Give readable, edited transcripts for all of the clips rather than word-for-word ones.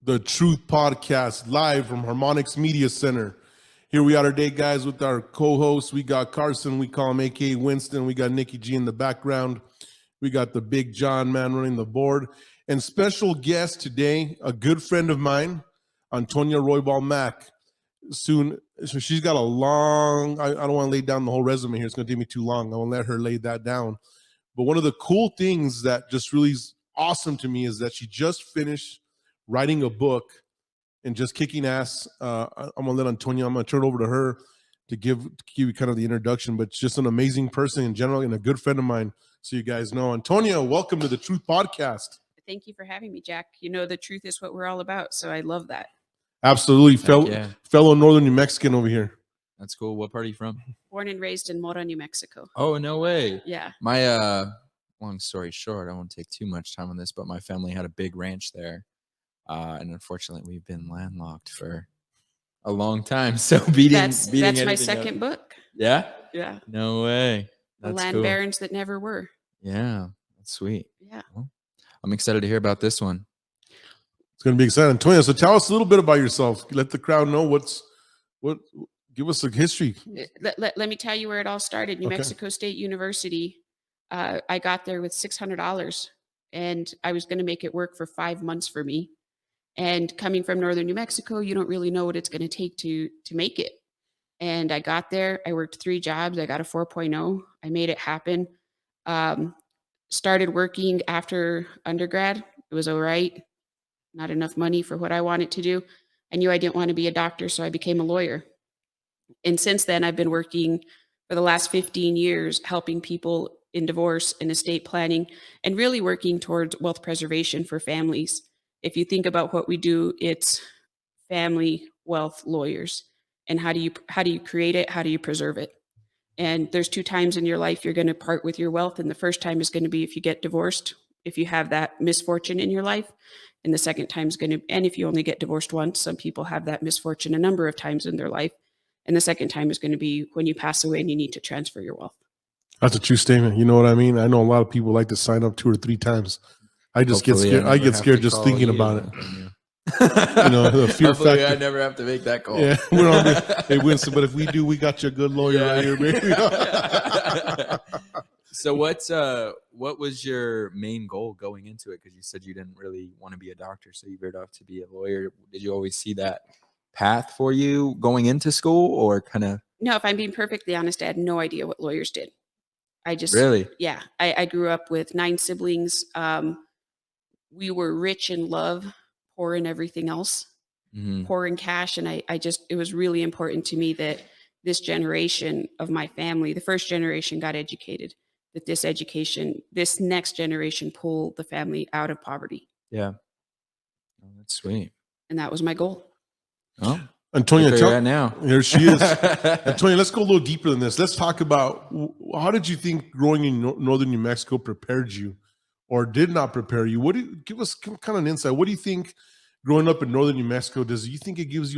the Truth Podcast, live from Harmonics Media Center. Here we are today, guys, with our co-hosts. We got Carson, we call him A.K.A. Winston. We got Nikki G in the background. We got the Big John man running the board. And special guest today, a good friend of mine, Antonia Roybal-Mack. Soon, so she's got a long, I don't want to lay down the whole resume here. It's going to take me too long. I won't let her lay that down. But one of the cool things that just really is awesome to me is that she just finished writing a book and just kicking ass. I'm going to let Antonia, I'm going to turn it over to her to give you kind of the introduction, but just an amazing person in general and a good friend of mine. So you guys know. Antonia, welcome to the Truth Podcast. Thank you for having me, Jack. You know, the truth is what we're all about. So I love that. Absolutely. Fellow Northern New Mexican over here. That's cool. What part are you from? Born and raised in Mora, New Mexico. Oh, no way. Yeah. My, long story short, I won't take too much time on this, but my family had a big ranch there. And unfortunately, we've been landlocked for a long time. So that's my second book. Yeah? Yeah. No way. The Land Barons That Never Were. Yeah. That's sweet. Yeah. Well, I'm excited to hear about this one. It's going to be exciting. Antonia, so tell us a little bit about yourself. Let the crowd know give us a history. Let me tell you where it all started. New Mexico State University. I got there with $600 and I was going to make it work for 5 months for me. And coming from Northern New Mexico, you don't really know what it's going to take to make it. And I got there, I worked 3 jobs. I got a 4.0. I made it happen. Started working after undergrad. It was all right. Not enough money for what I wanted to do. I knew I didn't want to be a doctor, so I became a lawyer. And since then, I've been working for the last 15 years, helping people in divorce and estate planning, and really working towards wealth preservation for families. If you think about what we do, it's family wealth lawyers. And how do you create it? How do you preserve it? And there's 2 times in your life you're going to part with your wealth. And the first time is going to be if you get divorced, if you have that misfortune in your life. And the second time is going to, and if you only get divorced once, some people have that misfortune a number of times in their life. And the second time is going to be when you pass away and you need to transfer your wealth. That's a true statement. You know what I mean? I know a lot of people like to sign up 2 or 3 times. I just get scared. I get scared just thinking about it. You know, the fear factor. I never have to make that call. Yeah, we're on the, hey, Winston, but if we do, we got you a good lawyer right here, baby. So what was your main goal going into it? Because you said you didn't really want to be a doctor, so you veered off to be a lawyer. Did you always see that path for you going into school, or kind of? No, if I'm being perfectly honest, I had no idea what lawyers did. I just really, yeah. I grew up with 9 siblings. We were rich in love, poor in everything else, poor in cash, and it was really important to me that this generation of my family, the first generation, got educated. That this next generation pull the family out of poverty. Yeah. Oh, that's sweet. And that was my goal. Oh, Antonia, right now. Here she is. Antonia, let's go a little deeper than this. Let's talk about, how did you think growing in Northern New Mexico prepared you or did not prepare you? Give us kind of an insight. What do you think growing up in Northern New Mexico, you think it gives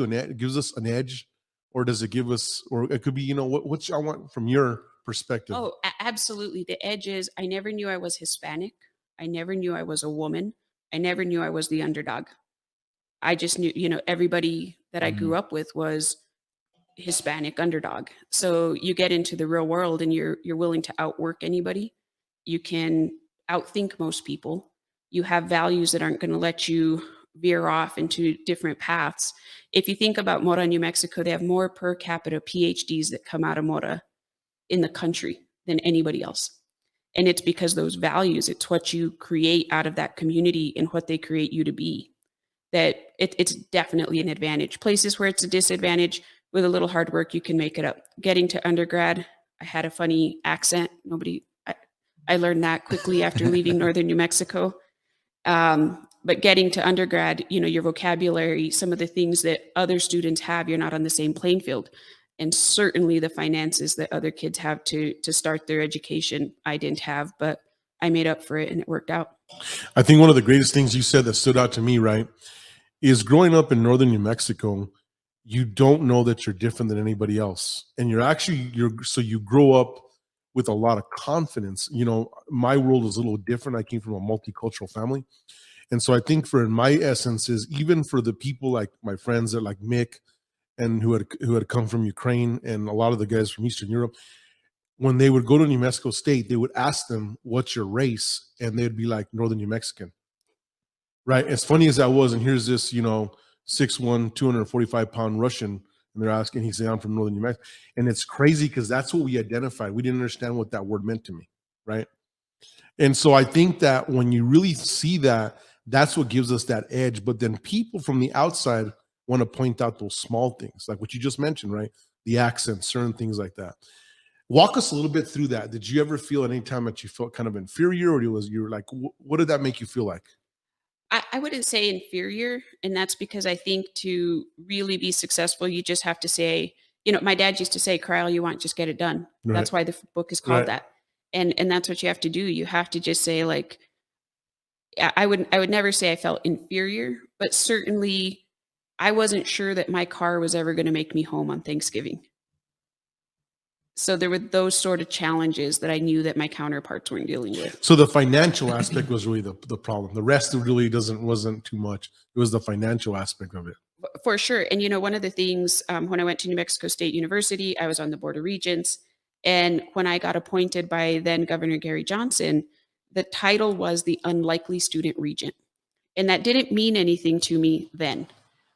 us an edge, or does it give us, or it could be, what I want from your perspective? Oh, absolutely. The edge is, I never knew I was Hispanic. I never knew I was a woman. I never knew I was the underdog. I just knew, everybody that I grew up with was Hispanic underdog. So you get into the real world and you're willing to outwork anybody. You can outthink most people. You have values that aren't going to let you veer off into different paths. If you think about Mora, New Mexico, they have more per capita PhDs that come out of Mora in the country than anybody else. And it's because those values, it's what you create out of that community and what they create you to be, that it's definitely an advantage. Places where it's a disadvantage, with a little hard work, you can make it up. Getting to undergrad, I had a funny accent. I learned that quickly after leaving Northern New Mexico. But getting to undergrad, your vocabulary, some of the things that other students have, you're not on the same playing field. And certainly the finances that other kids have to start their education, I didn't have, but I made up for it and it worked out. I think one of the greatest things you said that stood out to me, right, is growing up in Northern New Mexico, you don't know that you're different than anybody else. And so you grow up with a lot of confidence. My world was a little different. I came from a multicultural family. And so I think for my essence is even for the people like my friends that like Mick and who had come from Ukraine and a lot of the guys from Eastern Europe, when they would go to New Mexico State, they would ask them, "What's your race?" And they'd be like, "Northern New Mexican." Right? As funny as that was, and here's this, 6'1", 245-pound Russian, and they're asking, he said, "I'm from Northern New Mexico." And it's crazy because that's what we identified. We didn't understand what that word meant to me, right? And so I think that when you really see that, that's what gives us that edge. But then people from the outside want to point out those small things, like what you just mentioned, right? The accent, certain things like that. Walk us a little bit through that. Did you ever feel at any time that you felt kind of inferior, or you were like, what did that make you feel like? I wouldn't say inferior, and that's because I think to really be successful, you just have to say, my dad used to say, "Cry all you want, just get it done." Right, That's why the book is called right. that. And that's what you have to do. You have to just say, like, I would never say I felt inferior, but certainly I wasn't sure that my car was ever going to make me home on Thanksgiving. So there were those sort of challenges that I knew that my counterparts weren't dealing with. So the financial aspect was really the problem. The rest really wasn't too much. It was the financial aspect of it. For sure. And, one of the things when I went to New Mexico State University, I was on the Board of Regents. And when I got appointed by then Governor Gary Johnson, the title was the Unlikely Student Regent. And that didn't mean anything to me then.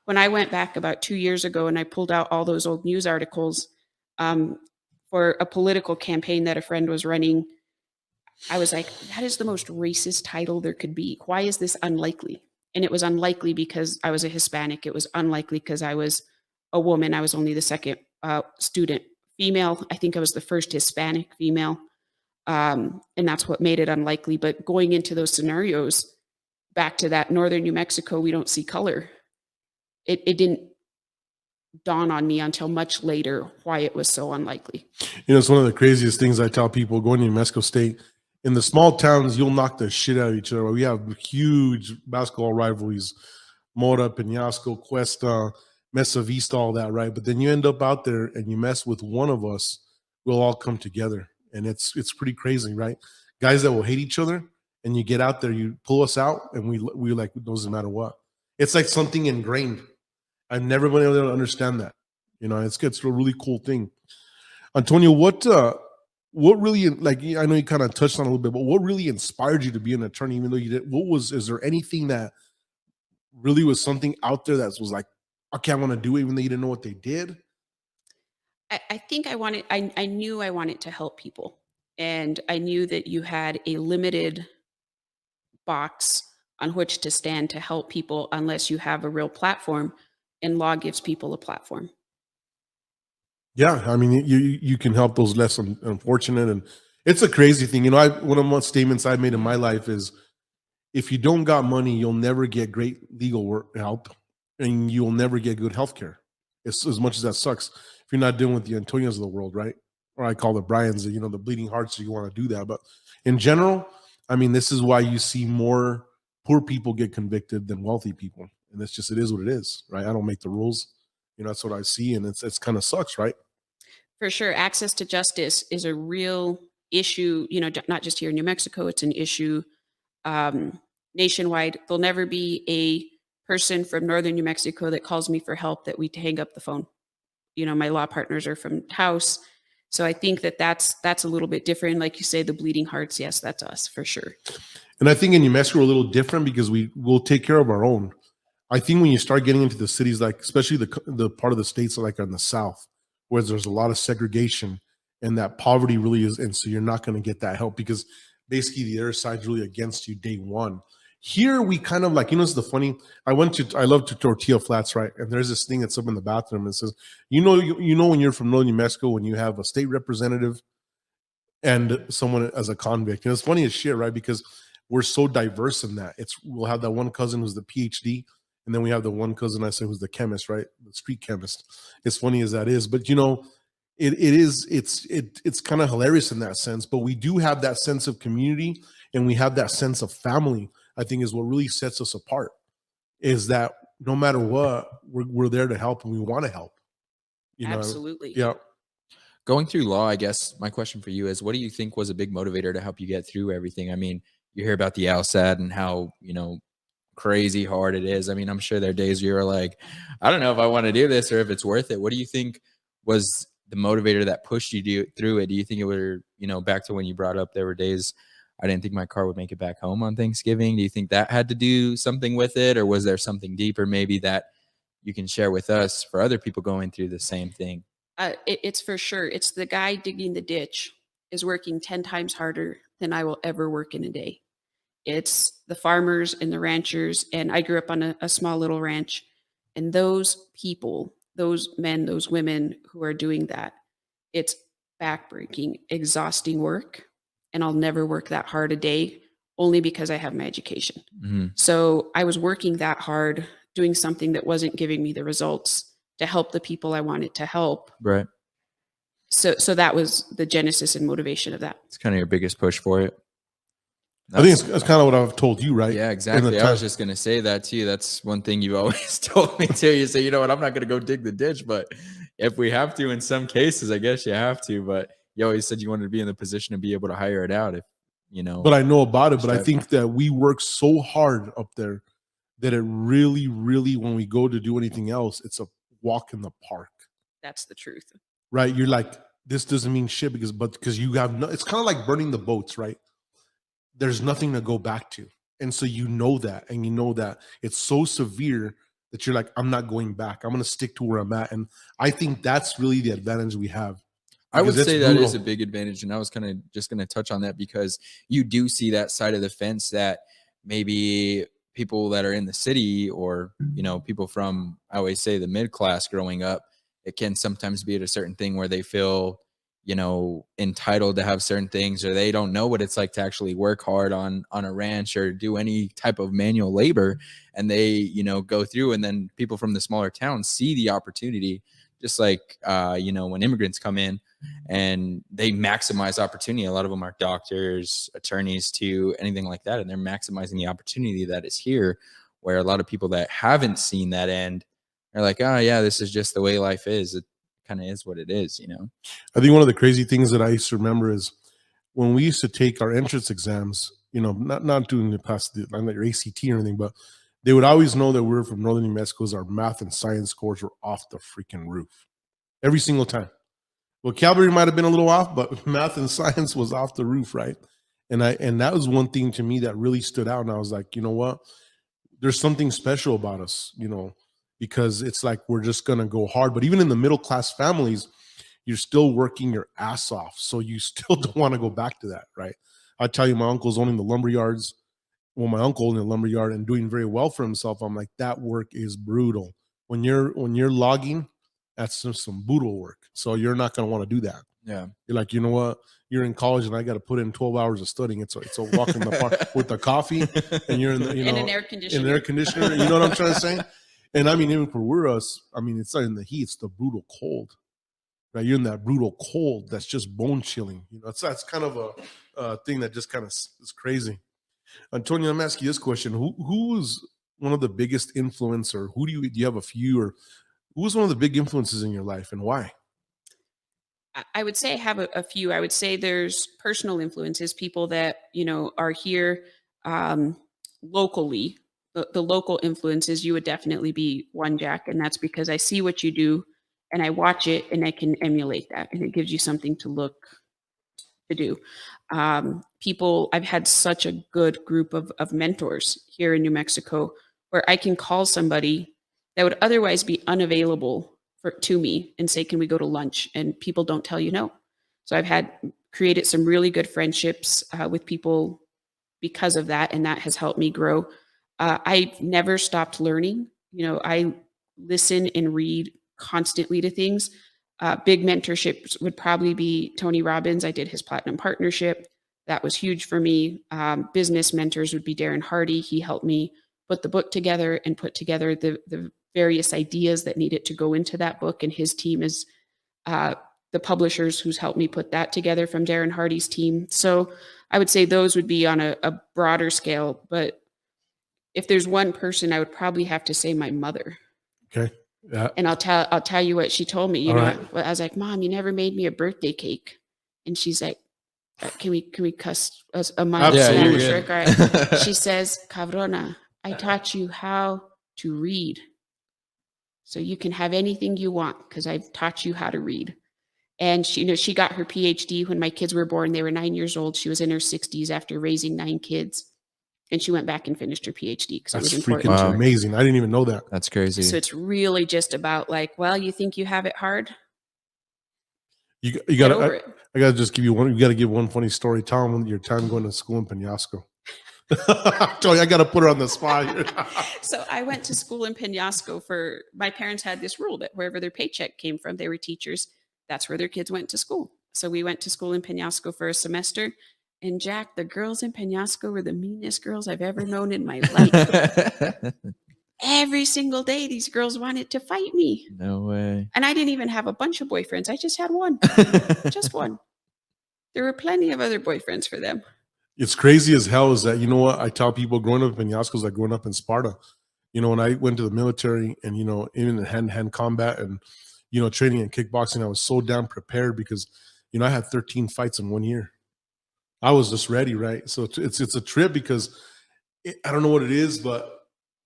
When I went back about 2 years ago and I pulled out all those old news articles um, for a political campaign that a friend was running, I was like, that is the most racist title there could be. Why is this unlikely? And it was unlikely because I was a Hispanic. It was unlikely because I was a woman. I was only the second student female. I think I was the first Hispanic female. And that's what made it unlikely. But going into those scenarios, back to that northern New Mexico, we don't see color. It didn't dawn on me until much later why it was so unlikely. It's one of the craziest things I tell people going to New Mexico State. In the small towns, you'll knock the shit out of each other. We have huge basketball rivalries, Mora, Peñasco, Cuesta, Mesa Vista, all that, right? But then you end up out there and you mess with one of us, we'll all come together. And it's pretty crazy, right? Guys that will hate each other, and you get out there, you pull us out, and we like, it doesn't matter what. It's like something ingrained. I've never been able to understand that. It's a really cool thing. Antonio, what really, like, I know you kind of touched on a little bit, but what really inspired you to be an attorney, even though you did? Is there anything that really was something out there that was like, okay, I want to do it, even though you didn't know what they did? I think I knew I wanted to help people. And I knew that you had a limited box on which to stand to help people unless you have a real platform. And law gives people a platform. Yeah, I mean, you can help those less unfortunate, and it's a crazy thing. One of the statements I've made in my life is, if you don't got money, you'll never get great legal work help, and you'll never get good health care. It's, as much as that sucks, if you're not dealing with the Antonias of the world, right? Or I call the Brians, the bleeding hearts, so you want to do that. But in general, I mean, this is why you see more poor people get convicted than wealthy people. And it is what it is, right? I don't make the rules. That's what I see. And it's kind of sucks, right? For sure. Access to justice is a real issue, not just here in New Mexico, it's an issue nationwide. There'll never be a person from northern New Mexico that calls me for help that we hang up the phone. My law partners are from Taos. So I think that's a little bit different. Like you say, the bleeding hearts, yes, that's us for sure. And I think in New Mexico, we're a little different because we'll take care of our own. I think when you start getting into the cities, like especially the part of the states like on the South, where there's a lot of segregation and that poverty really is, and so you're not going to get that help because basically the other side's really against you day one. Here we kind of like, it's the funny. I love to Tortilla Flats, right? And there's this thing that's up in the bathroom and says, when you're from Northern New Mexico, when you have a state representative and someone as a convict. And it's funny as shit, right? Because we're so diverse in that. We'll have that one cousin who's the PhD, and then we have the one cousin I say who's the chemist, right? The street chemist. As funny as that is, but it's kind of hilarious in that sense. But we do have that sense of community, and we have that sense of family. I think is what really sets us apart. Is that no matter what, we're there to help, and we want to help. Absolutely. Yeah. Going through law, I guess my question for you is, what do you think was a big motivator to help you get through everything? I mean, you hear about the LSAT and how, crazy hard it is. I mean, I'm sure there are days where you're like, I don't know if I want to do this or if it's worth it. What do you think was the motivator that pushed you through it? Do you think it were, back to when you brought up there were days I didn't think my car would make it back home on Thanksgiving? Do you think that had to do something with it, or was there something deeper maybe that you can share with us for other people going through the same thing? It's for sure. It's the guy digging the ditch is working 10 times harder than I will ever work in a day. It's the farmers and the ranchers. And I grew up on a small little ranch. And those people, those men, those women who are doing that, it's backbreaking, exhausting work. And I'll never work that hard a day only because I have my education. Mm-hmm. So I was working that hard, doing something that wasn't giving me the results to help the people I wanted to help. Right. So that was the genesis and motivation of that. It's kind of your biggest push for it. I think that's kind of what I've told you, right? Yeah, exactly. I was just going to say that to you. That's one thing you've always told me too. You say, you know what, I'm not going to go dig the ditch, but if we have to, in some cases, I guess you have to. But you always said you wanted to be in the position to be able to hire it out if, But I know about it, but I think that we work so hard up there that it really, really, when we go to do anything else, it's a walk in the park. That's the truth. Right? You're like, this doesn't mean shit because you have no, it's kind of like burning the boats, right? There's nothing to go back to. And so you know that, and you know that it's so severe that you're like, I'm not going back. I'm going to stick to where I'm at. And I think that's really the advantage we have. I would say that is a big advantage. And I was kind of just going to touch on that because you do see that side of the fence that maybe people that are in the city or, people from, I always say the mid-class growing up, it can sometimes be at a certain thing where they feel, entitled to have certain things, or they don't know what it's like to actually work hard on a ranch or do any type of manual labor. And they, go through, and then people from the smaller towns see the opportunity, just like, when immigrants come in and they maximize opportunity. A lot of them are doctors, attorneys, to anything like that. And they're maximizing the opportunity that is here, where a lot of people that haven't seen that end are like, oh yeah, this is just the way life is. It kind of is what it is, I think one of the crazy things that I used to remember is when we used to take our entrance exams, not doing the past your ACT or anything, but they would always know that we were from Northern New Mexico. Our math and science scores were off the freaking roof every single time. Well, Calvary might have been a little off, but math and science was off the roof, right? And that was one thing to me that really stood out. And I was like, you know what? There's something special about us, because it's like we're just going to go hard. But even in the middle class families, you're still working your ass off. So you still don't want to go back to that, right? I tell you, my uncle's owning the lumber yards. Well, my uncle owning the lumber yard and doing very well for himself. I'm like, that work is brutal. When you're logging, that's just some brutal work. So you're not going to want to do that. Yeah. You're like, you know what? You're in college and I got to put in 12 hours of studying. It's a walk in the park with the coffee, and you're in the, in an air conditioner. In an air conditioner. You know what I'm trying to say? And I mean, even for us, I mean, it's not in the heat, it's the brutal cold. Right? You're in that brutal cold that's just bone chilling. That's kind of a thing that just kind of is crazy. Antonia, let me ask you this question: Who is one of the biggest influence, or do you have a few, or who was one of the big influences in your life, and why? I would say I have a few. I would say there's personal influences, people that are here locally. The local influences, you would definitely be one, Jack, and that's because I see what you do and I watch it and I can emulate that, and it gives you something to do. People, I've had such a good group of mentors here in New Mexico where I can call somebody that would otherwise be unavailable to me and say, can we go to lunch? And people don't tell you no. So I've created some really good friendships with people because of that, and that has helped me grow. I've never stopped learning. I listen and read constantly to things. Big mentorships would probably be Tony Robbins. I did his Platinum Partnership. That was huge for me. Business mentors would be Darren Hardy. He helped me put the book together and put together the various ideas that needed to go into that book. And his team is the publishers who's helped me put that together from Darren Hardy's team. So I would say those would be on a broader scale. But if there's one person, I would probably have to say my mother. Okay. Yeah. And I'll tell you what she told me. I was like, Mom, you never made me a birthday cake. And she's like, can we cuss a mild Absolutely. Spanish? Right? She says, cabrona, I taught you how to read. So you can have anything you want because I've taught you how to read. And she, she got her PhD when my kids were born. They were 9 years old. She was in her 60s after raising 9 kids. And she went back and finished her PhD because it That's was important freaking to her. amazing. I didn't even know that. That's crazy. So it's really just about like, well, you think you have it hard? You Get got over to. it. I got to just give you one. You got to give one funny story. Tell them your time going to school in Penasco. I got to put her on the spot here. So I went to school in Penasco my parents had this rule that wherever their paycheck came from, they were teachers. That's where their kids went to school. So we went to school in Penasco for a semester. And Jack, the girls in Penasco were the meanest girls I've ever known in my life. Every single day, these girls wanted to fight me. No way. And I didn't even have a bunch of boyfriends. I just had one, just one. There were plenty of other boyfriends for them. It's crazy as hell is that, you know what? I tell people growing up in Penasco is like growing up in Sparta. You know, when I went to the military and, you know, even in hand-to-hand combat and, you know, training and kickboxing, I was so damn prepared because, you know, I had 13 fights in 1 year. I was just ready, right? So it's a trip because I don't know what it is, but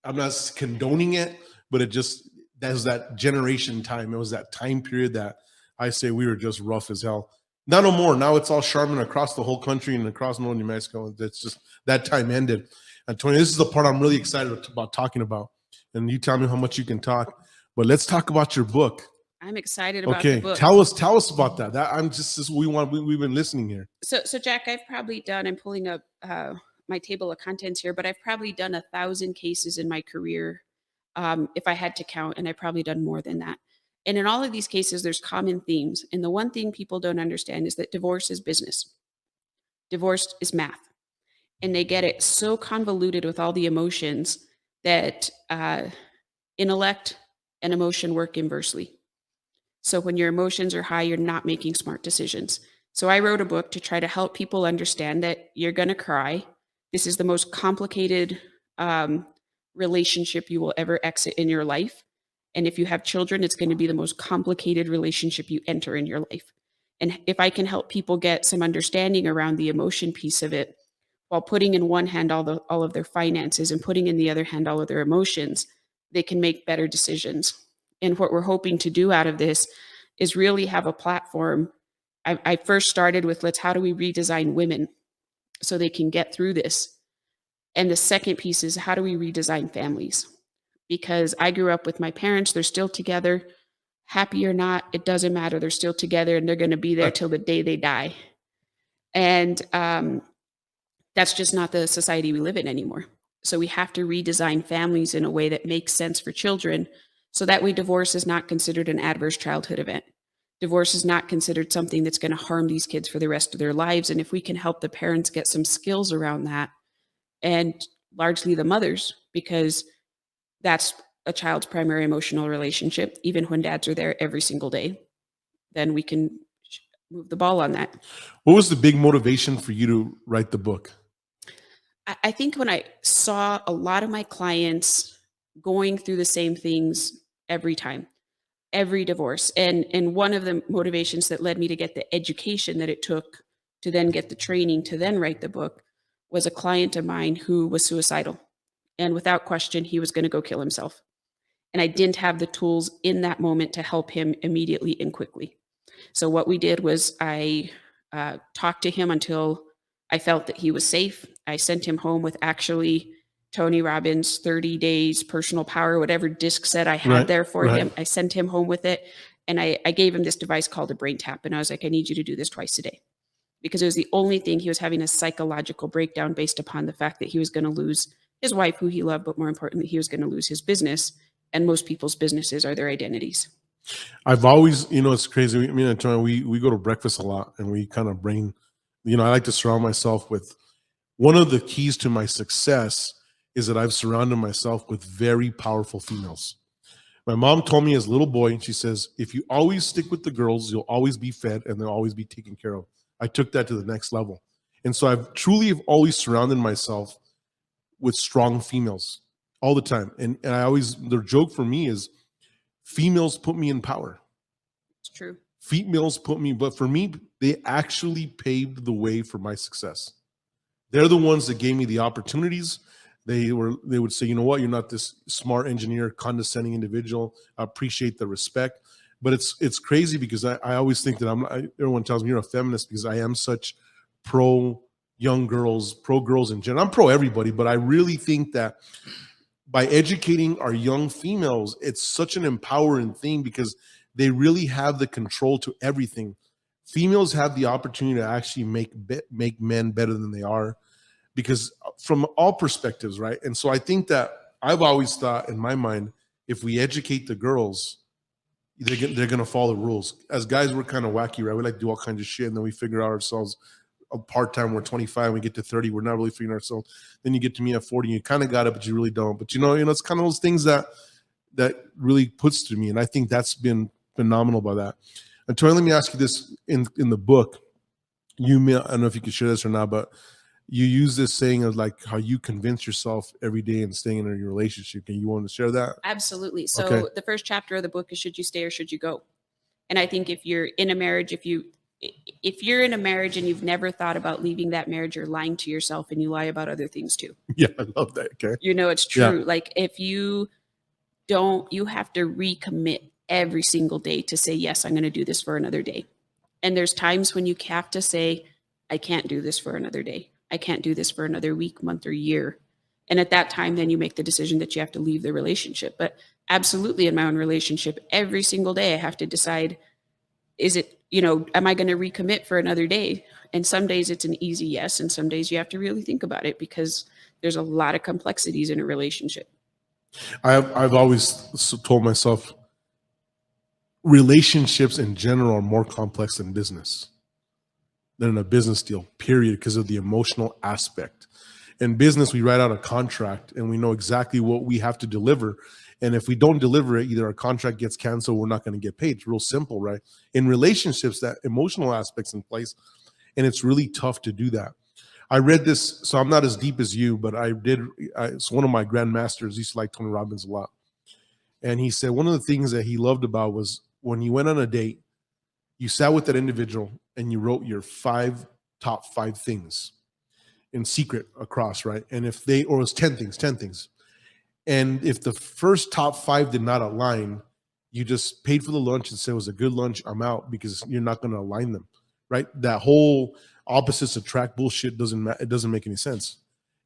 I'm not condoning it, but that was that generation time. It was that time period that I say we were just rough as hell. Not no more. Now it's all Charmin across the whole country and across northern New Mexico. It's just that time ended. Antonia, this is the part I'm really excited about talking about. And you tell me how much you can talk. But let's talk about your book. I'm excited about the book. Tell us about that. We've been listening here. So Jack, I've probably done, I'm pulling up my table of contents here, but I've probably done 1,000 cases in my career, if I had to count, and I've probably done more than that. And in all of these cases, there's common themes. And the one thing people don't understand is that divorce is business. Divorce is math. And they get it so convoluted with all the emotions that intellect and emotion work inversely. So when your emotions are high, you're not making smart decisions. So I wrote a book to try to help people understand that you're going to cry. This is the most complicated relationship you will ever exit in your life. And if you have children, it's going to be the most complicated relationship you enter in your life. And if I can help people get some understanding around the emotion piece of it, while putting in one hand all of their finances and putting in the other hand all of their emotions, they can make better decisions. And what we're hoping to do out of this is really have a platform. I first started with how do we redesign women so they can get through this? And the second piece is how do we redesign families? Because I grew up with my parents, they're still together, happy or not, it doesn't matter. They're still together and they're going to be there till the day they die. And that's just not the society we live in anymore. So we have to redesign families in a way that makes sense for children. So that way divorce is not considered an adverse childhood event. Divorce is not considered something that's going to harm these kids for the rest of their lives. And if we can help the parents get some skills around that, and largely the mothers, because that's a child's primary emotional relationship, even when dads are there every single day, then we can move the ball on that. What was the big motivation for you to write the book? I think when I saw a lot of my clients going through the same things every time, every divorce, and one of the motivations that led me to get the education that it took to then get the training to then write the book was a client of mine who was suicidal. And without question, he was going to go kill himself. And I didn't have the tools in that moment to help him immediately and quickly. So what we did was I talked to him until I felt that he was safe. I sent him home with actually Tony Robbins' 30 days personal power, whatever disc set I had there for him. I sent him home with it. And I gave him this device called a brain tap. And I was like, I need you to do this twice a day. Because it was the only thing he was having a psychological breakdown based upon the fact that he was going to lose his wife, who he loved, but more importantly, he was going to lose his business. And most people's businesses are their identities. I've always, it's crazy. Me and Antonia, we go to breakfast a lot and we kind of I like to surround myself with, one of the keys to my success is that I've surrounded myself with very powerful females. My mom told me as a little boy, she says, if you always stick with the girls, you'll always be fed and they'll always be taken care of. I took that to the next level. And so I've truly always surrounded myself with strong females all the time. And their joke for me is females put me in power. It's true. Females put me, but for me, they actually paved the way for my success. They're the ones that gave me the opportunities. They would say, you know what, you're not this smart engineer, condescending individual. I appreciate the respect. But it's crazy because I always think that everyone tells me you're a feminist because I am such pro young girls, pro girls in general. I'm pro everybody, but I really think that by educating our young females, it's such an empowering thing because they really have the control to everything. Females have the opportunity to actually make men better than they are, because from all perspectives, right? And so I think that I've always thought in my mind, if we educate the girls, they're going to follow the rules. As guys, we're kind of wacky, right? We like to do all kinds of shit, and then we figure out ourselves a part-time. We're 25, we get to 30, we're not really figuring ourselves. Then you get to me at 40, you kind of got it, but you really don't. But you know, it's kind of those things that really puts to me, and I think that's been phenomenal by that. And Tori, let me ask you this: in the book, I don't know if you can share this or not, but you use this saying of like how you convince yourself every day and staying in your relationship. Can you want to share that? Absolutely. So Okay. the first chapter of the book is should you stay or should you go? And I think if you're in a marriage, if you're in a marriage and you've never thought about leaving that marriage, you're lying to yourself, and you lie about other things too. Yeah, I love that. Okay. You know, it's true. Like if you don't, you have to recommit every single day to say, yes, I'm going to do this for another day. And there's times when you have to say, I can't do this for another day. I can't do this for another week, month, or year. And at that time, then you make the decision that you have to leave the relationship. But absolutely, in my own relationship, every single day I have to decide, is it, am I going to recommit for another day? And some days it's an easy yes. And some days you have to really think about it because there's a lot of complexities in a relationship. I've always told myself relationships in general are more complex than business. Than a business deal, period, because of the emotional aspect. In business, we write out a contract and we know exactly what we have to deliver. And if we don't deliver it, either our contract gets canceled, we're not going to get paid. It's real simple, right? In relationships, that emotional aspect's in place, and it's really tough to do that. I read this, so I'm not as deep as you, but it's one of my grandmasters used to like Tony Robbins a lot. And he said one of the things that he loved about was when you went on a date, you sat with that individual and you wrote your top five things in secret across, right? And if it was 10 things. And if the first top five did not align, you just paid for the lunch and said it was a good lunch, I'm out, because you're not going to align them, right? That whole opposites attract bullshit it doesn't make any sense.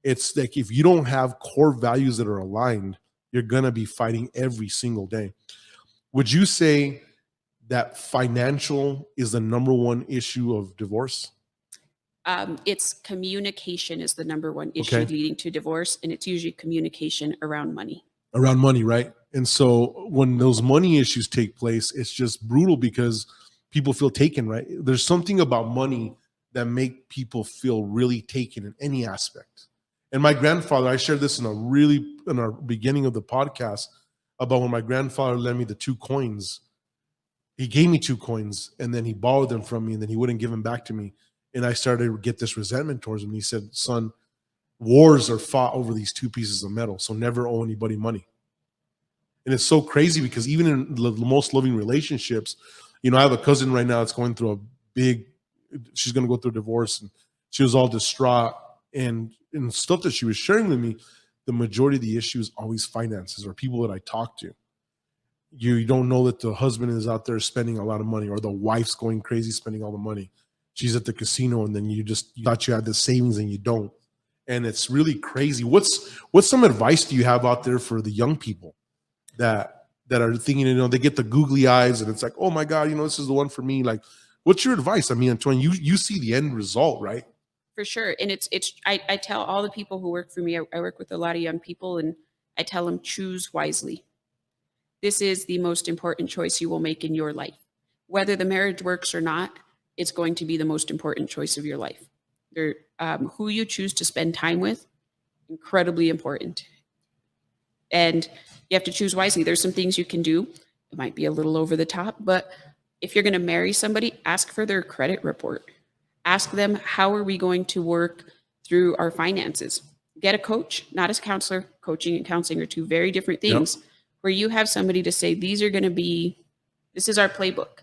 It's like if you don't have core values that are aligned, you're going to be fighting every single day. Would you say that financial is the number one issue of divorce? It's communication is the number one issue leading to divorce, and it's usually communication around money. Around money, right? And so when those money issues take place, it's just brutal because people feel taken, right? There's something about money that make people feel really taken in any aspect. And my grandfather, I shared this in our beginning of the podcast about when my grandfather lent me the 2 coins. He gave me 2 coins and then he borrowed them from me and then he wouldn't give them back to me. And I started to get this resentment towards him. He said, son, wars are fought over these 2 pieces of metal. So never owe anybody money. And it's so crazy because even in the most loving relationships, I have a cousin right now that's going through she's going to go through a divorce, and she was all distraught and stuff that she was sharing with me. The majority of the issue is always finances or people that I talk to. You don't know that the husband is out there spending a lot of money or the wife's going crazy spending all the money. She's at the casino and then you thought you had the savings and you don't. And it's really crazy. What's some advice do you have out there for the young people that are thinking, they get the googly eyes and it's like, oh my God, this is the one for me. Like, what's your advice? I mean, Antonia, you see the end result, right? For sure. And I tell all the people who work for me, I work with a lot of young people, and I tell them, choose wisely. This is the most important choice you will make in your life. Whether the marriage works or not, it's going to be the most important choice of your life. Who you choose to spend time with, incredibly important. And you have to choose wisely. There's some things you can do. It might be a little over the top, but if you're going to marry somebody, ask for their credit report. Ask them, how are we going to work through our finances? Get a coach, not as a counselor. Coaching and counseling are 2 very different things. Yep. Where you have somebody to say, this is our playbook.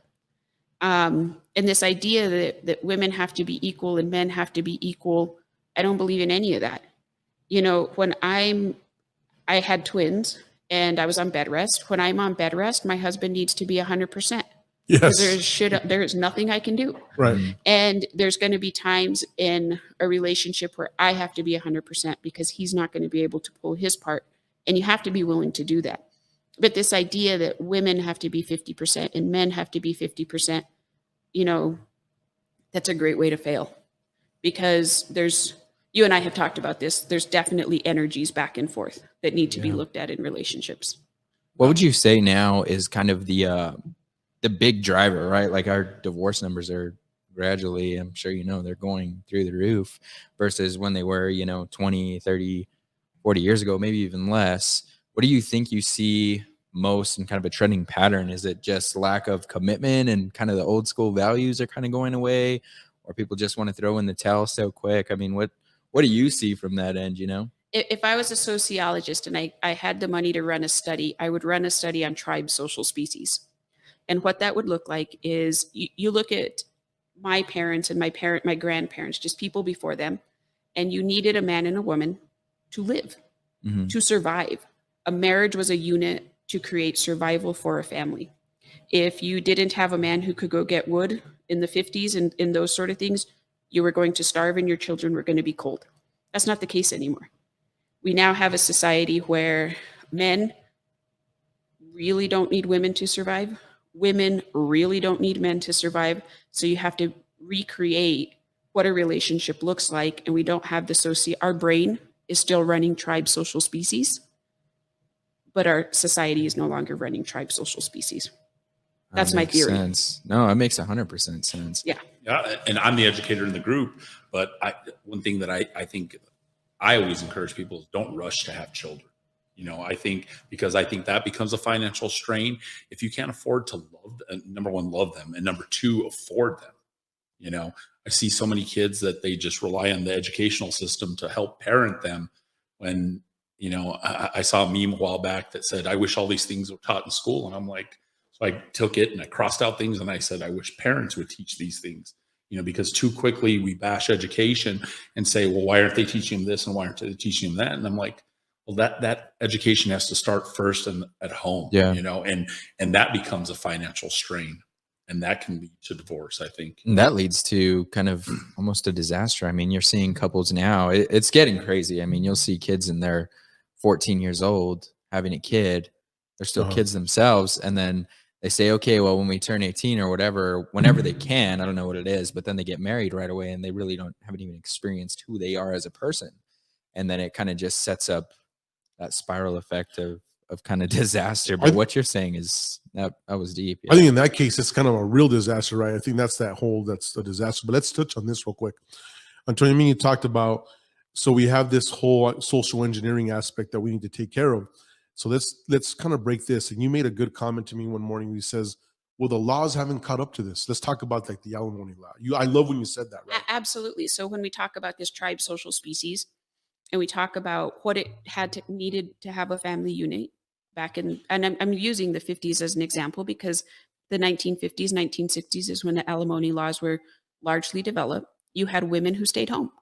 And this idea that women have to be equal and men have to be equal, I don't believe in any of that. You know, I had twins and I was on bed rest. When I'm on bed rest, my husband needs to be 100%. Because Yes. there's nothing I can do. Right. Mhm. And there's going to be times in a relationship where I have to be 100% because he's not going to be able to pull his part. And you have to be willing to do that. But this idea that women have to be 50% and men have to be 50%, you know, that's a great way to fail, because you and I have talked about this. There's definitely energies back and forth that need to be Yeah. looked at in relationships. What would you say now is kind of the big driver, right? Like our divorce numbers are gradually, I'm sure you know, they're going through the roof versus when they were, 20, 30, 40 years ago, maybe even less. What do you think you see most in kind of a trending pattern? Is it just lack of commitment and kind of the old school values are kind of going away, or people just want to throw in the towel so quick? I mean, what do you see from that end, If I was a sociologist and I had the money to run a study, I would run a study on tribe social species. And what that would look like is you look at my parents and my grandparents, just people before them, and you needed a man and a woman to live, Mm-hmm. to survive. A marriage was a unit to create survival for a family. If you didn't have a man who could go get wood in the 50s and in those sort of things, you were going to starve and your children were going to be cold. That's not the case anymore. We now have a society where men really don't need women to survive. Women really don't need men to survive. So you have to recreate what a relationship looks like. And we don't have our brain is still running tribe social species, but our society is no longer running tribe social species. That's my theory. Sense. No, it makes 100% sense. Yeah. Yeah, and I'm the educator in the group, but one thing that I think I always encourage people is don't rush to have children. I think that becomes a financial strain if you can't afford to number one, love them, and number two, afford them. I see so many kids that they just rely on the educational system to help parent them when, I saw a meme a while back that said, I wish all these things were taught in school. And I'm like, so I took it and I crossed out things and I said, I wish parents would teach these things, because too quickly we bash education and say, well, why aren't they teaching them this and why aren't they teaching them that? And I'm like, well, that education has to start first and at home, Yeah. and that becomes a financial strain, and that can lead to divorce, I think. And that leads to kind of almost a disaster. I mean, you're seeing couples now, it's getting crazy. I mean, you'll see kids and they're 14 years old having a kid. They're still kids themselves. And then they say, okay, well, when we turn 18 or whatever, whenever they can, I don't know what it is, but then they get married right away and they really haven't even experienced who they are as a person. And then it kind of just sets up that spiral effect of kind of disaster. But what you're saying is that was deep. I think in that case, it's kind of a real disaster, right? I think that's the disaster. But let's touch on this real quick. Antonia, you talked about, so we have this whole social engineering aspect that we need to take care of. So let's kind of break this. And you made a good comment to me one morning. He says, well, the laws haven't caught up to this. Let's talk about like the alimony law. I love when you said that, right? Absolutely. So when we talk about this tribe social species and we talk about what it needed to have a family unit back in, and I'm using the 50s as an example because the 1950s, 1960s is when the alimony laws were largely developed. You had women who stayed home.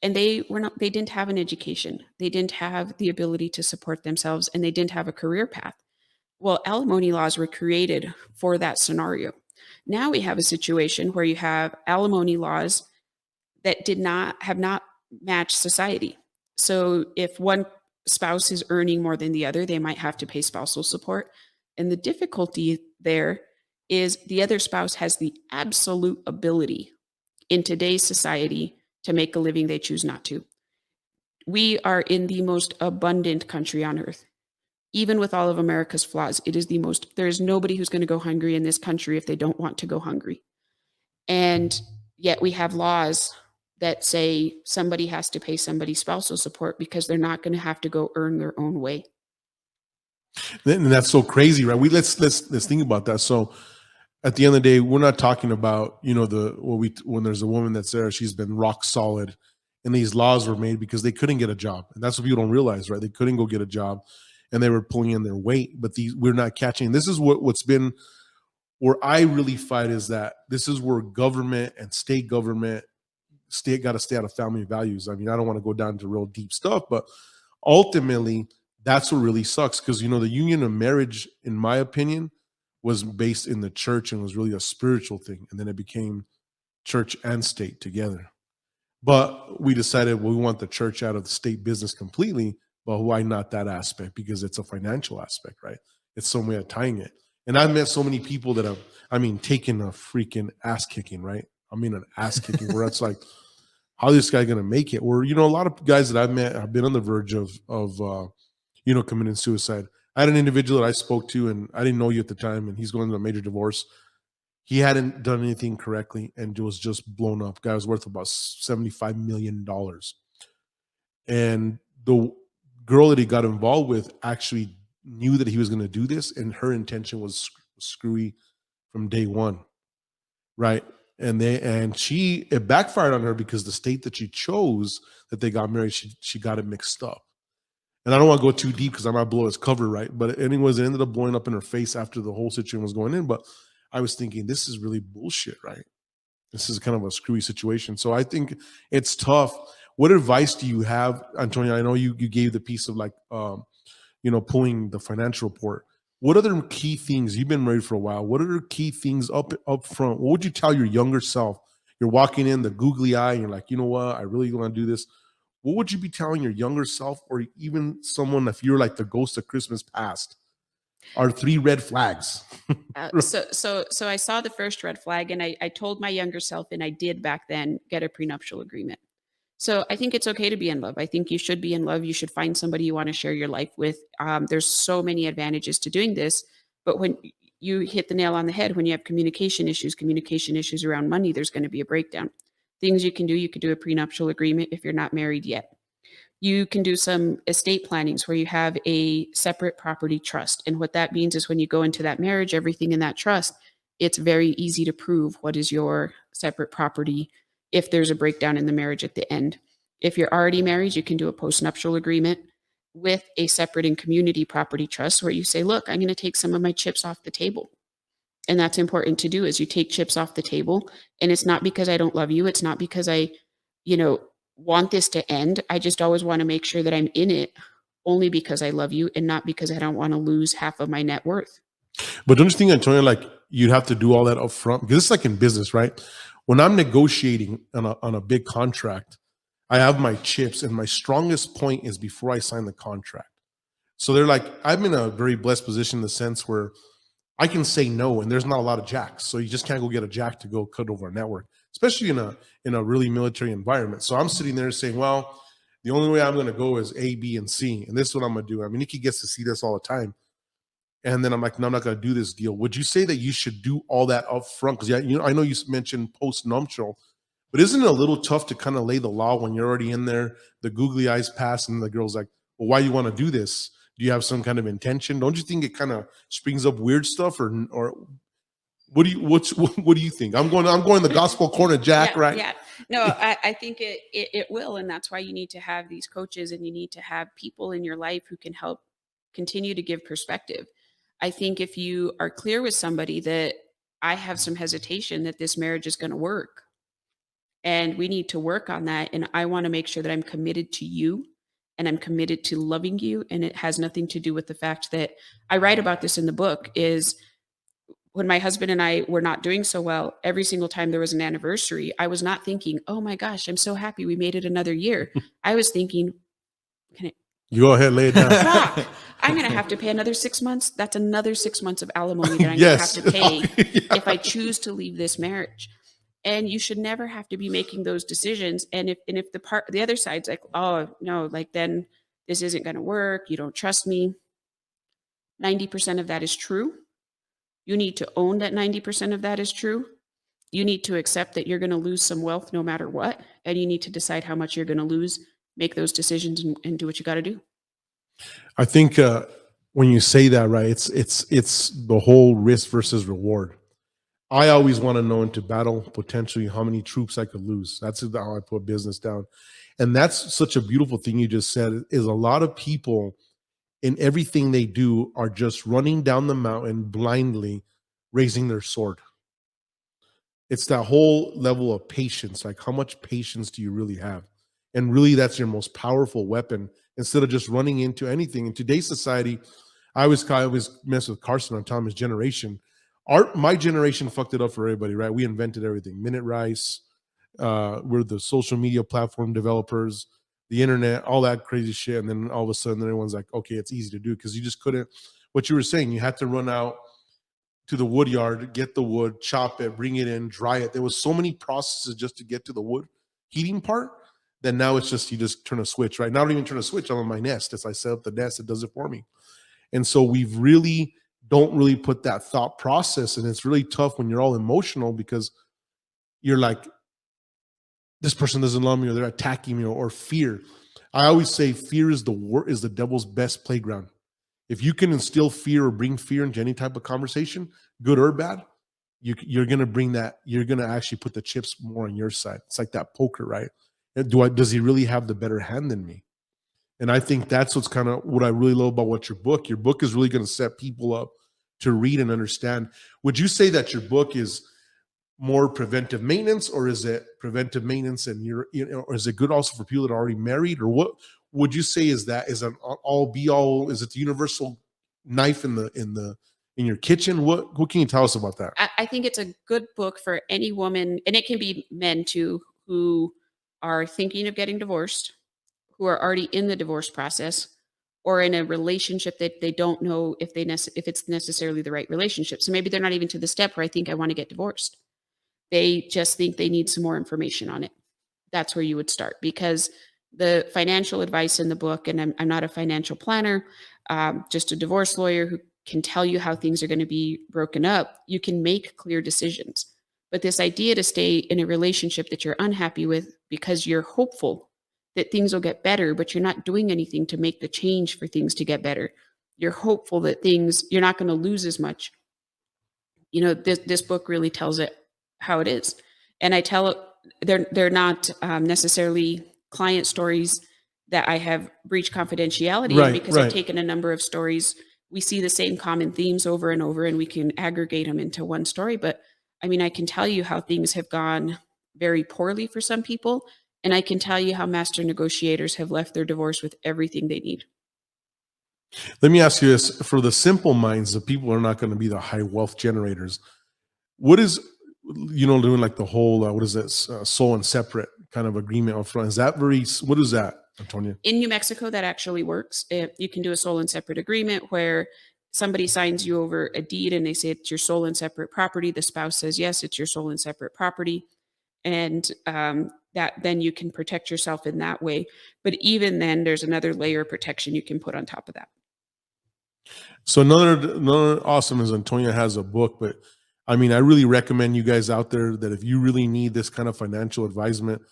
And they didn't have an education. They didn't have the ability to support themselves, and they didn't have a career path. Well, alimony laws were created for that scenario. Now we have a situation where you have alimony laws that have not matched society. So if one spouse is earning more than the other, they might have to pay spousal support. And the difficulty there is the other spouse has the absolute ability in today's society to make a living. They choose not to. We are in the most abundant country on earth. Even with all of America's flaws, there is nobody who's going to go hungry in this country if they don't want to go hungry. And yet we have laws that say somebody has to pay somebody spousal support because they're not going to have to go earn their own way. And that's so crazy, right? Let's think about that. So at the end of the day, we're not talking about, when there's a woman that's there, she's been rock solid, and these laws were made because they couldn't get a job. And that's what people don't realize, right? They couldn't go get a job and they were pulling in their weight, but we're not catching. This is what's been, where I really fight is that this is where government and state government got to stay out of family values. I mean, I don't want to go down to real deep stuff, but ultimately, that's what really sucks, because the union of marriage, in my opinion, was based in the church and was really a spiritual thing, and then it became church and state together. But we decided, well, we want the church out of the state business completely, but why not that aspect? Because it's a financial aspect, right? It's some way of tying it. And I've met so many people that have, taken a freaking ass kicking, right? An ass kicking where it's like, how is this guy going to make it? Or, a lot of guys that I've met have been on the verge of committing suicide. I had an individual that I spoke to, and I didn't know you at the time, and he's going through a major divorce. He hadn't done anything correctly and was just blown up. Guy was worth about $75 million. And the girl that he got involved with actually knew that he was going to do this, and her intention was screwy from day one, right? And it backfired on her, because the state that she chose that they got married, she got it mixed up. And I don't want to go too deep because I might blow his cover, right? But anyways, it ended up blowing up in her face after the whole situation was going in. But I was thinking, this is really bullshit, right? This is kind of a screwy situation. So I think it's tough. What advice do you have, Antonia? I know you gave the piece of pulling the financial report. What other key things, you've been married for a while, what other key things up front? What would you tell your younger self? You're walking in, the googly eye, and you're like, you know what? I really want to do this. What would you be telling your younger self, or even someone, if you're like the ghost of Christmas past? Are 3 red flags? So I saw the first red flag, and I told my younger self, and I did back then, get a prenuptial agreement. So I think it's okay to be in love. I think you should be in love. You should find somebody you want to share your life with. There's so many advantages to doing this, but when you hit the nail on the head, when you have communication issues around money, there's going to be a breakdown. Things you could do a prenuptial agreement if you're not married yet. You can do some estate plannings where you have a separate property trust. And what that means is when you go into that marriage, everything in that trust, it's very easy to prove what is your separate property if there's a breakdown in the marriage at the end. If you're already married, you can do a postnuptial agreement with a separate and community property trust where you say, look, I'm going to take some of my chips off the table. And that's important to do, is you take chips off the table. And it's not because I don't love you. It's not because I, want this to end. I just always want to make sure that I'm in it only because I love you and not because I don't want to lose half of my net worth. But don't you think, Antonia, like you'd have to do all that up front? Because it's like in business, right? When I'm negotiating on a big contract, I have my chips, and my strongest point is before I sign the contract. So they're like, I'm in a very blessed position in the sense where I can say no, and there's not a lot of jacks. So you just can't go get a jack to go cut over a network, especially in a really military environment. So I'm sitting there saying, well, the only way I'm going to go is A, B, and C. And this is what I'm going to do. Nikki gets to see this all the time. And then I'm like, no, I'm not going to do this deal. Would you say that you should do all that up front? Because I know you mentioned post-nuptial, but isn't it a little tough to kind of lay the law when you're already in there, the googly eyes pass, and the girl's like, well, why you want to do this? Do you have some kind of intention? Don't you think it kind of springs up weird stuff, or what do you think? I'm going the gospel corner, Jack, right? Yeah. No, I think it will. And that's why you need to have these coaches, and you need to have people in your life who can help continue to give perspective. I think if you are clear with somebody that I have some hesitation that this marriage is going to work, and we need to work on that, and I want to make sure that I'm committed to you, and I'm committed to loving you. And it has nothing to do with the fact that I write about this in the book, is when my husband and I were not doing so well, every single time there was an anniversary, I was not thinking, oh my gosh, I'm so happy we made it another year. I was thinking, you go ahead, lay it down. Fuck, I'm going to have to pay another 6 months. That's another 6 months of alimony that I'm going to have to pay if I choose to leave this marriage. And you should never have to be making those decisions. And if the other side's like, oh no, like then this isn't going to work. You don't trust me. 90% of that is true. You need to own that 90% of that is true. You need to accept that you're going to lose some wealth no matter what. And you need to decide how much you're going to lose, make those decisions, and do what you got to do. I think when you say that, right, it's the whole risk versus reward. I always want to know into battle potentially how many troops I could lose. That's how I put business down. And that's such a beautiful thing you just said, is a lot of people in everything they do are just running down the mountain blindly, raising their sword. It's that whole level of patience. Like, how much patience do you really have? And really, that's your most powerful weapon instead of just running into anything. In today's society, I always mess with Carson on Thomas' generation. My generation fucked it up for everybody, right? We invented everything. Minute Rice, we're the social media platform developers, the internet, all that crazy shit. And then all of a sudden, everyone's like, okay, it's easy to do because you just couldn't. What you were saying, you had to run out to the wood yard, get the wood, chop it, bring it in, dry it. There was so many processes just to get to the wood heating part that now it's just, you just turn a switch, right? Now I don't even turn a switch. I'm on my nest. As I set up the nest, it does it for me. And so we've really don't really put that thought process. And it's really tough when you're all emotional because you're like, this person doesn't love me, or they're attacking me, or fear. I always say fear is the devil's best playground. If you can instill fear or bring fear into any type of conversation, good or bad, you're going to bring that. You're going to actually put the chips more on your side. It's like that poker, right? Does he really have the better hand than me? And I think that's what's kind of what I really love about your book is really going to set people up to read and understand. Would you say that your book is more preventive maintenance, or is it preventive maintenance and or is it good also for people that are already married? Or what would you say is an all be all? Is it the universal knife in your kitchen? What can you tell us about that? I think it's a good book for any woman, and it can be men too, who are thinking of getting divorced, who are already in the divorce process, or in a relationship that they don't know if it's necessarily the right relationship. So maybe they're not even to the step where I think I want to get divorced. They just think they need some more information on it. That's where you would start, because the financial advice in the book, and I'm not a financial planner, just a divorce lawyer who can tell you how things are going to be broken up. You can make clear decisions. But this idea to stay in a relationship that you're unhappy with because you're hopeful that things will get better, but you're not doing anything to make the change for things to get better. You're hopeful that you're not going to lose as much. This book really tells it how it is. And I tell it, they're not necessarily client stories that I have breached confidentiality in, because I've taken a number of stories. We see the same common themes over and over, and we can aggregate them into one story. But I mean, I can tell you how things have gone very poorly for some people. And I can tell you how master negotiators have left their divorce with everything they need. Let me ask you this: for the simple minds, the people who are not going to be the high wealth generators, what is, doing like the whole, what is this, sole and separate kind of agreement up front? What is that, Antonia? In New Mexico, that actually works. You can do a sole and separate agreement where somebody signs you over a deed and they say it's your sole and separate property. The spouse says, yes, it's your sole and separate property. And that then you can protect yourself in that way. But even then, there's another layer of protection you can put on top of that. So another awesome is Antonia has a book, but I mean, I really recommend you guys out there that if you really need this kind of financial advisement,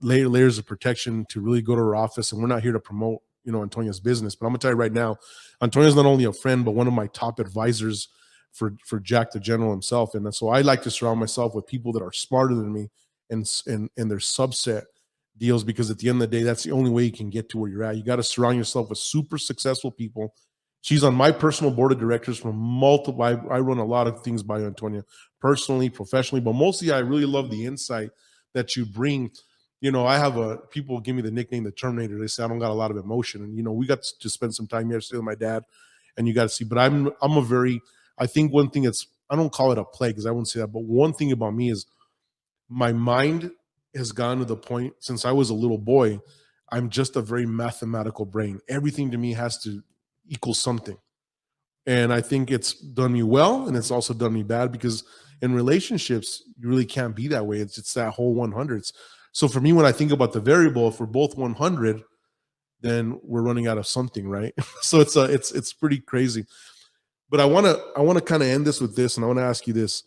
layers of protection, to really go to her office. And we're not here to promote, Antonia's business, but I'm gonna tell you right now, Antonia's not only a friend, but one of my top advisors for Jack the General himself. And so I like to surround myself with people that are smarter than me and their subset deals, because at the end of the day, that's the only way you can get to where you're at. You got to surround yourself with super successful people. She's on my personal board of directors from multiple. I run a lot of things by Antonia, personally, professionally, but mostly I really love the insight that you bring. I have people give me the nickname the Terminator. They say I don't got a lot of emotion, and we got to spend some time yesterday with my dad, and you got to see. But I think one thing I don't call it a plague, because I wouldn't say that, but one thing about me is my mind has gone to the point since I was a little boy. I'm just a very mathematical brain. Everything to me has to equal something. And I think it's done me well, and it's also done me bad, because in relationships, you really can't be that way. It's that whole 100s. So for me, when I think about the variable, if we're both 100, then we're running out of something, right? So it's pretty crazy. But I want to kind of end this with this, and I want to ask you this.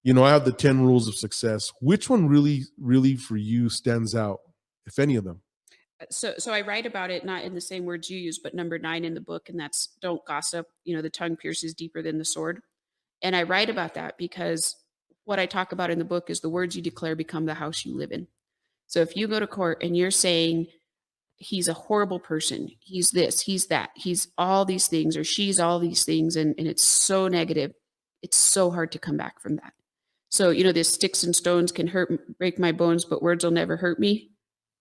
I have the 10 rules of success. Which one really, really for you stands out, if any of them? So I write about it, not in the same words you use, but number 9 in the book, and that's don't gossip. The tongue pierces deeper than the sword. And I write about that because what I talk about in the book is the words you declare become the house you live in. So if you go to court and you're saying he's a horrible person, he's this, he's that, he's all these things, or she's all these things, and it's so negative, it's so hard to come back from that. So, this sticks and stones can break my bones, but words will never hurt me.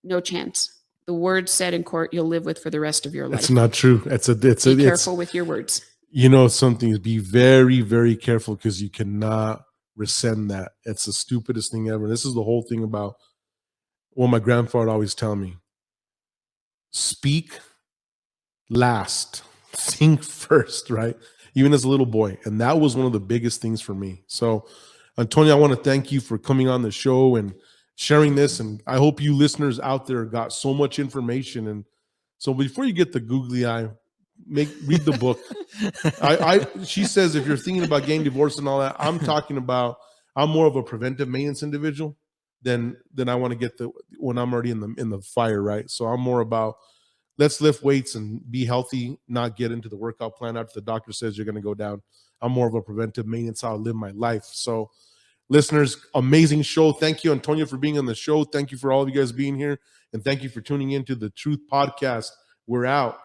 No chance. The words said in court, you'll live with for the rest of your life. That's not true. Be careful with your words. Something is be very, very careful because you cannot rescind that. It's the stupidest thing ever. This is the whole thing about what my grandfather would always tell me. Speak last, think first, right? Even as a little boy. And that was one of the biggest things for me. So, Antonia, I want to thank you for coming on the show and sharing this. And I hope you listeners out there got so much information. And so before you get the googly eye, read the book. She says if you're thinking about getting divorced and all that, I'm more of a preventive maintenance individual than I want to get when I'm already in the fire, right? So I'm more about let's lift weights and be healthy, not get into the workout plan after the doctor says you're going to go down. I'm more of a preventive maintenance, how I live my life. So listeners, amazing show. Thank you, Antonia, for being on the show. Thank you for all of you guys being here. And thank you for tuning into the Truth Podcast. We're out.